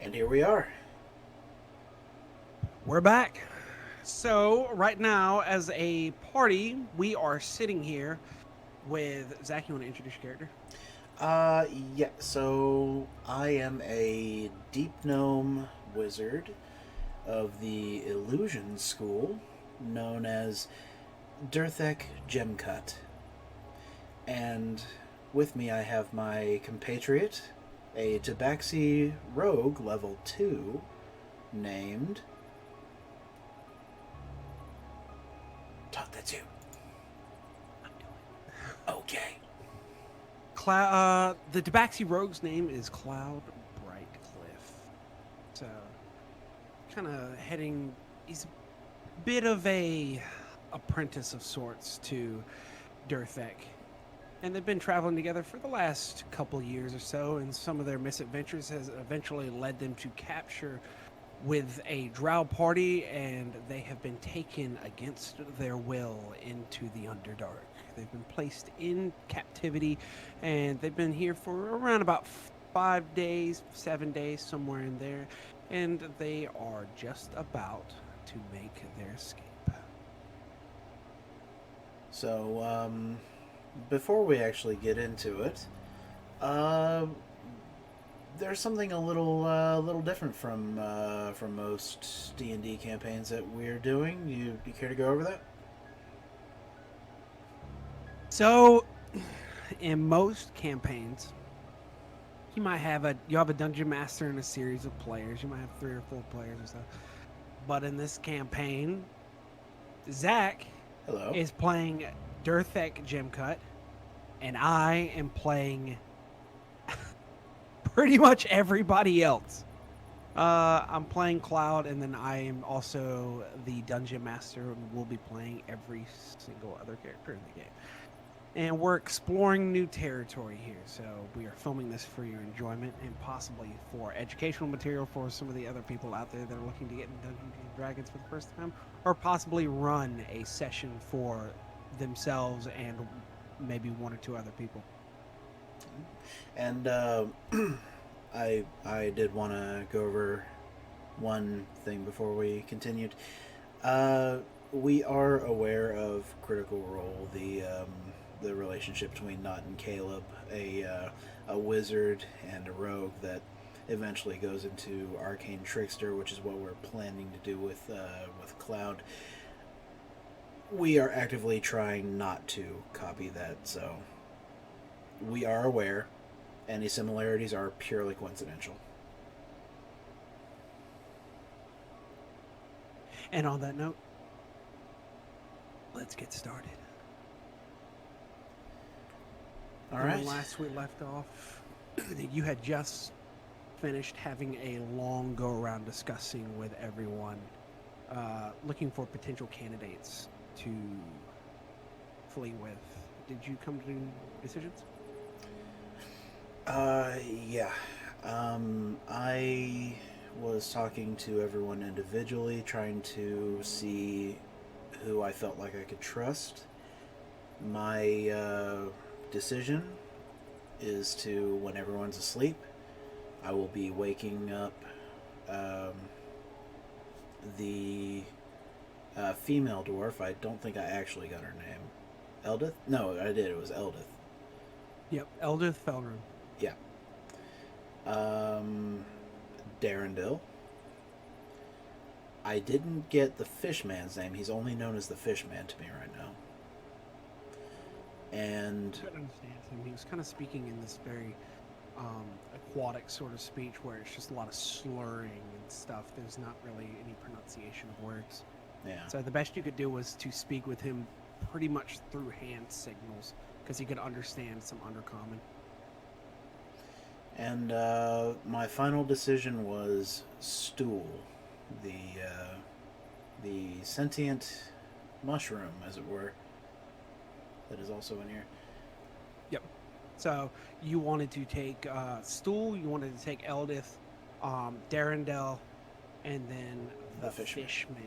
And here we are. We're back. So, right now, as a party, we are sitting here with Zach. You want to introduce your character? Uh, yeah, so I am a deep gnome wizard of the illusion school known as Dirthek Gemcut. And with me I have my compatriot, a Tabaxi rogue level 2 named Tatatsu. Okay. The Tabaxi Rogue's name is Cloud Brightcliff. So, kind of heading. He's a bit of a apprentice of sorts to Durthek, and they've been traveling together for the last couple years or so. And some of their misadventures has eventually led them to capture with a drow party, and they have been taken against their will into the Underdark. They've been placed in captivity, and they've been here for around about 5 days, 7 days, somewhere in there, and they are just about to make their escape. So, before we actually get into it, uh, there's something a little different from most D&D campaigns that we're doing. You care to go over that? So, in most campaigns, you have a dungeon master and a series of players. You might have 3 or 4 players or so. But in this campaign, Zach Hello. is playing Durthek Gemcut, and I am playing pretty much everybody else. I'm playing Cloud, and then I am also the dungeon master, and will be playing every single other character in the game. And we're exploring new territory here, so we are filming this for your enjoyment and possibly for educational material for some of the other people out there that are looking to get into Dungeons and Dragons for the first time, or possibly run a session for themselves and maybe 1 or 2 other people. And I did want to go over one thing before we continued. Uh, we are aware of Critical Role, the relationship between Not and Caleb, a wizard and a rogue that eventually goes into Arcane Trickster, which is what we're planning to do with Cloud. We are actively trying not to copy that, so we are aware. Any similarities are purely coincidental. And on that note, let's get started. All And when right. last we left off, you had just finished having a long go around discussing with everyone, looking for potential candidates to flee with. Did you come to decisions? Yeah. I was talking to everyone individually, trying to see who I felt like I could trust. My decision is to, when everyone's asleep, I will be waking up um, the female dwarf. I don't think I actually got her name. Eldith? No, I did. It was Eldith. Yep, Eldith Felgrim. Yeah. Um, Darendil. I didn't get the fishman's name. He's only known as the fishman to me right now. And I could understand him. He was kind of speaking in this very aquatic sort of speech where it's just a lot of slurring and stuff. There's not really any pronunciation of words. yeah. So the best you could do was to speak with him pretty much through hand signals because he could understand some undercommon. And my final decision was Stool, the the sentient mushroom, as it were, that is also in here. Yep. So you wanted to take Stool, you wanted to take Eldith, Darendel, and then The the fishman. Fishman.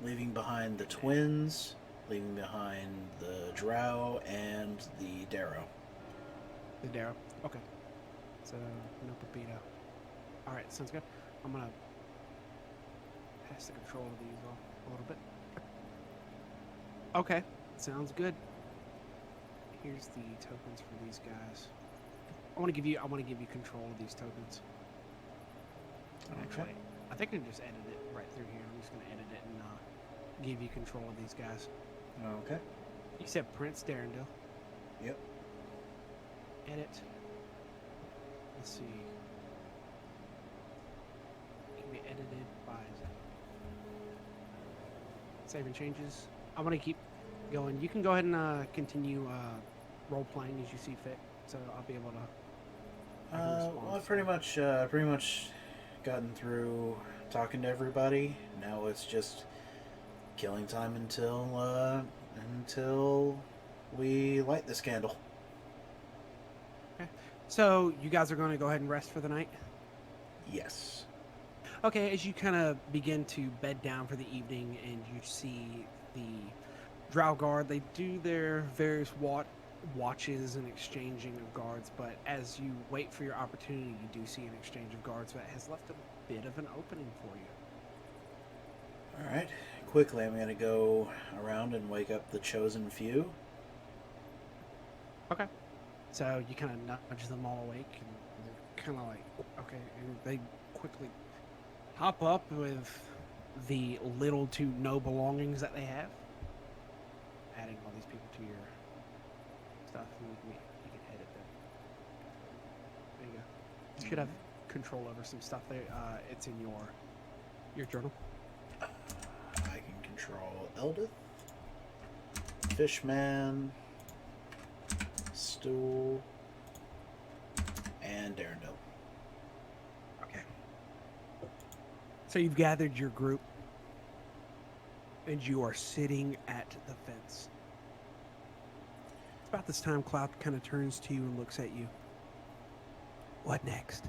Leaving behind the twins, leaving behind the drow, and the darrow. The Darrow. Okay. So no Pepito. All right, sounds good. I'm gonna pass the control of these off a little bit. Okay, sounds good. Here's the tokens for these guys. I want to give you control of these tokens. Okay. Actually, I think I can just edit it right through here. I'm just gonna edit it and give you control of these guys. Okay. You said Prince Darendil. Yep. Edit. Let's see. Can be edited by saving changes. I want to keep going. You can go ahead and continue role playing as you see fit. So I'll be able to. Well, I've pretty much gotten through talking to everybody. Now it's just killing time until we light this candle. Okay. So you guys are going to go ahead and rest for the night. Yes. Okay. As you kind of begin to bed down for the evening, and you see the Drow Guard, they do their various watches and exchanging of guards, but as you wait for your opportunity, you do see an exchange of guards that has left a bit of an opening for you. All right. Quickly, I'm gonna go around and wake up the chosen few. Okay. So you kind of nudge them all awake, and they're kind of like, okay, and they quickly hop up with the little to no belongings that they have, adding all these people to your stuff, and you can edit them. There you go. You should have control over some stuff there. It's in your journal. I can control Eldith, Fishman, Stool, and Darendil. Okay. So you've gathered your group, and you are sitting at the fence. It's about this time Cloud kind of turns to you and looks at you. What next?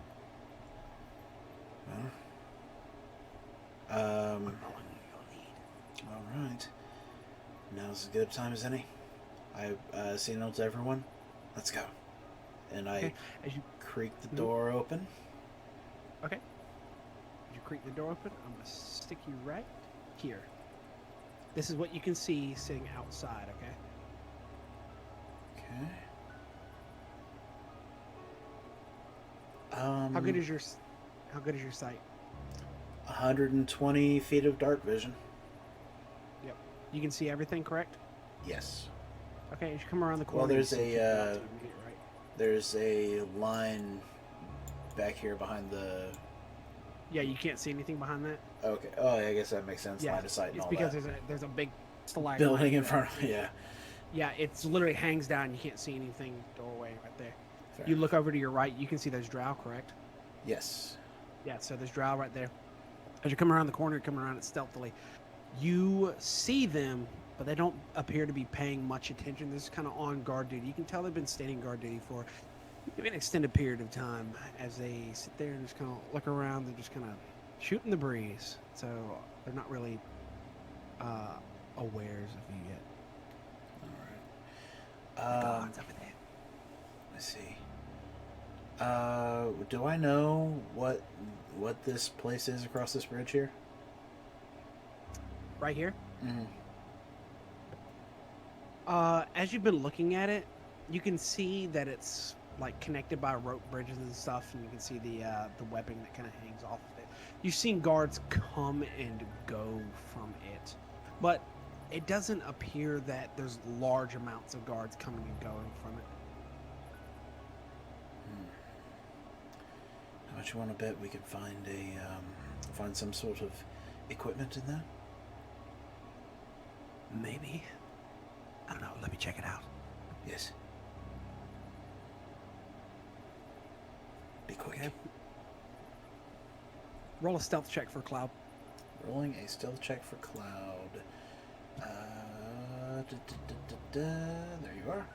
Well, I'm following your lead. all right. Now's as good a time as any. I've signaled to everyone. Let's go. And I As you creak the door open. Okay. As you creak the door open, I'm gonna stick you right here. This is what you can see sitting outside. Okay. Okay. How good is your sight? 120 feet of dark vision. Yep. You can see everything, correct? Yes. Okay. As you come around the corner, Well, there's you see a Cloud to get right. there's a line back here behind the. Yeah, you can't see anything behind that. Okay. Oh, I guess that makes sense. Yeah, Line of sight and it's all because that. there's a big stalagmite Building in there. front of me. Yeah. Yeah, it's literally hangs down. You can't see anything. Doorway right there. Fair You enough. look over to your right. You can see there's drow, correct? Yes. Yeah. So there's drow right there. As you come around the corner, you come around it stealthily. You see them, but they don't appear to be paying much attention. They're just kind of on guard duty. You can tell they've been standing guard duty for maybe an extended period of time. As they sit there and just kind of look around, they're just kind of shooting the breeze. So they're not really awares of you yet. All right. Guards over there. Let's see. Do I know what this place is across this bridge here? Right here. Mm-hmm. As you've been looking at it, you can see that it's like connected by rope bridges and stuff, and you can see the webbing that kind of hangs off of it. You've seen guards come and go from it, but it doesn't appear that there's large amounts of guards coming and going from it. How much you want to bet we could find find some sort of equipment in there? Maybe. I don't know. Let me check it out. Yes. Be quick. Okay. Roll a stealth check for Cloud. Rolling a stealth check for Cloud. There you are.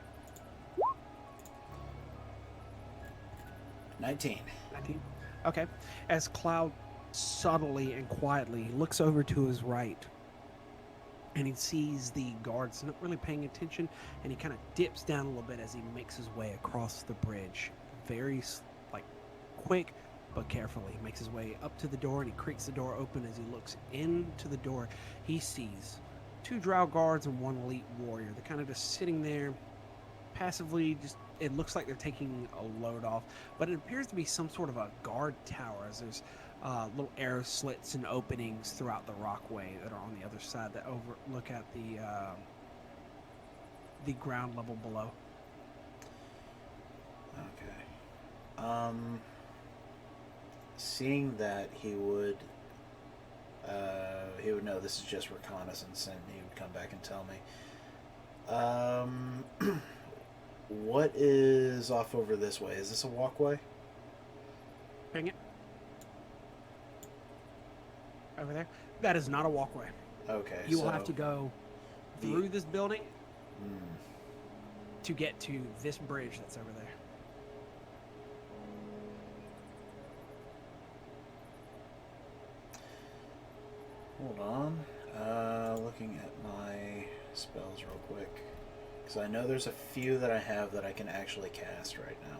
19. 19. Okay. As Cloud subtly and quietly looks over to his right, and he sees the guards not really paying attention, and he kind of dips down a little bit as he makes his way across the bridge. Very, like, quick, but carefully. He makes his way up to the door and he creaks the door open. As he looks into the door, he sees two drow guards and one elite warrior. They're kind of just sitting there passively. Just it looks like they're taking a load off, but it appears to be some sort of a guard tower, as there's little arrow slits and openings throughout the rockway that are on the other side that overlook at the ground level below. Okay. Seeing that he would know this is just reconnaissance, and he would come back and tell me. What is off over this way? Is this a walkway? Bring it over there. That is not a walkway. Okay. You will have to go through this building Hmm. to get to this bridge that's over there. Hold on. Looking at my spells real quick. Because I know there's a few that I have that I can actually cast right now.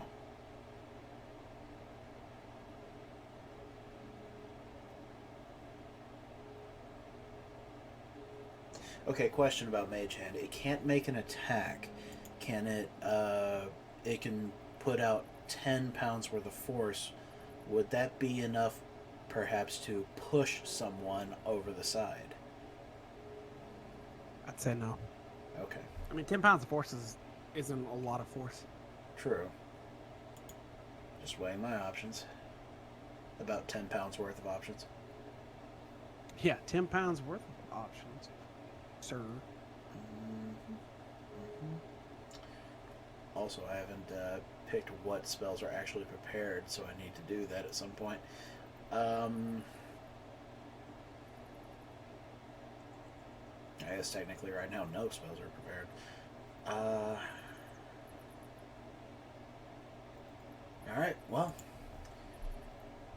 Okay, question about Mage Hand. It can't make an attack. Can it, it can put out 10 pounds worth of force. Would that be enough, perhaps, to push someone over the side? I'd say no. Okay. I mean, 10 pounds of force isn't a lot of force. True. Just weighing my options. About 10 pounds worth of options. Yeah, 10 pounds worth of options, sir. Mm-hmm. Mm-hmm. Also, I haven't picked what spells are actually prepared, so I need to do that at some point. I guess technically right now no spells are prepared. Alright, well.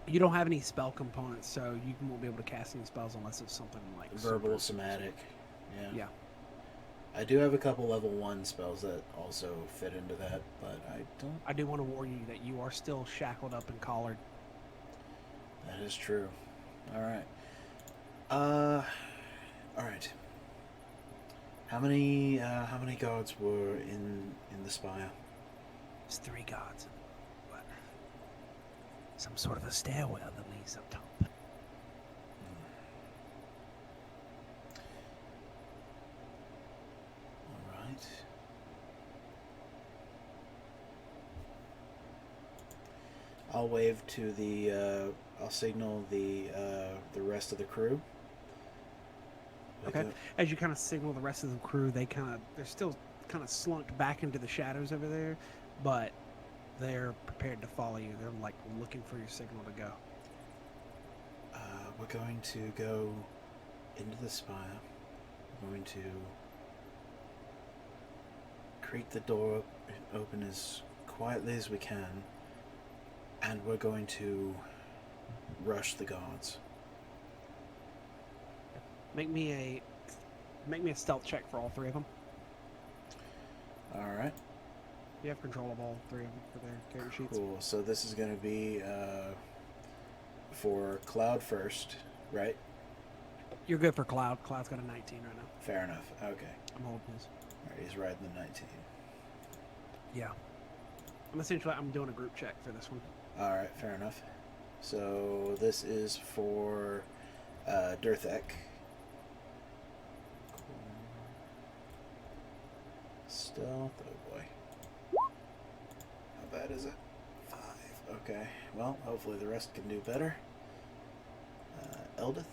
You don't have any spell components, so you won't be able to cast any spells unless it's something like Verbal, somatic. Yeah. Yeah. I do have a couple level 1 spells that also fit into that, but I don't. I do want to warn you that you are still shackled up and collared. That is true. Alright. Alright. How many guards were in the spire? There's 3 gods. But some sort of a stairwell that leads up top. Alright. I'll wave to the I'll signal the rest of the crew. Okay. As you kind of signal the rest of the crew, they're still kind of slunk back into the shadows over there, but they're prepared to follow you. They're like looking for your signal to go. We're going to go into the spire. We're going to creak the door open as quietly as we can, and we're going to rush the guards. Make me a stealth check for all 3 of them. All right. You have control of all 3 of them for their character sheets. Cool. So this is going to be for Cloud first, right? You're good for Cloud. Cloud's got a 19 right now. Fair enough. Okay. I'm holding his. All right, he's riding the 19. Yeah. I'm doing a group check for this one. All right, fair enough. So this is for Dirthek. Stealth, oh boy. How bad is it? 5. Okay, well, hopefully the rest can do better. Eldith.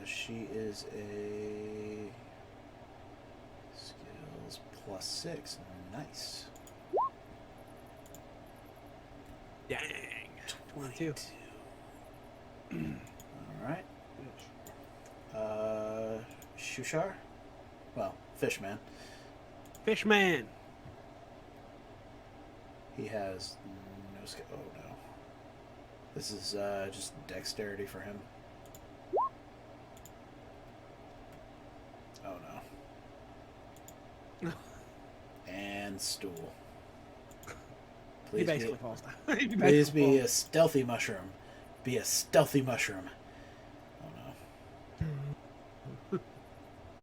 She is a skills +6. Nice. Dang. 22. Alright. Shushar? Well, Fishman. Fishman. He has no skill. Oh no. This is just dexterity for him. Oh no. And stool. He Please be, basically falls down. He please basically be falls. a stealthy mushroom. Be a stealthy mushroom.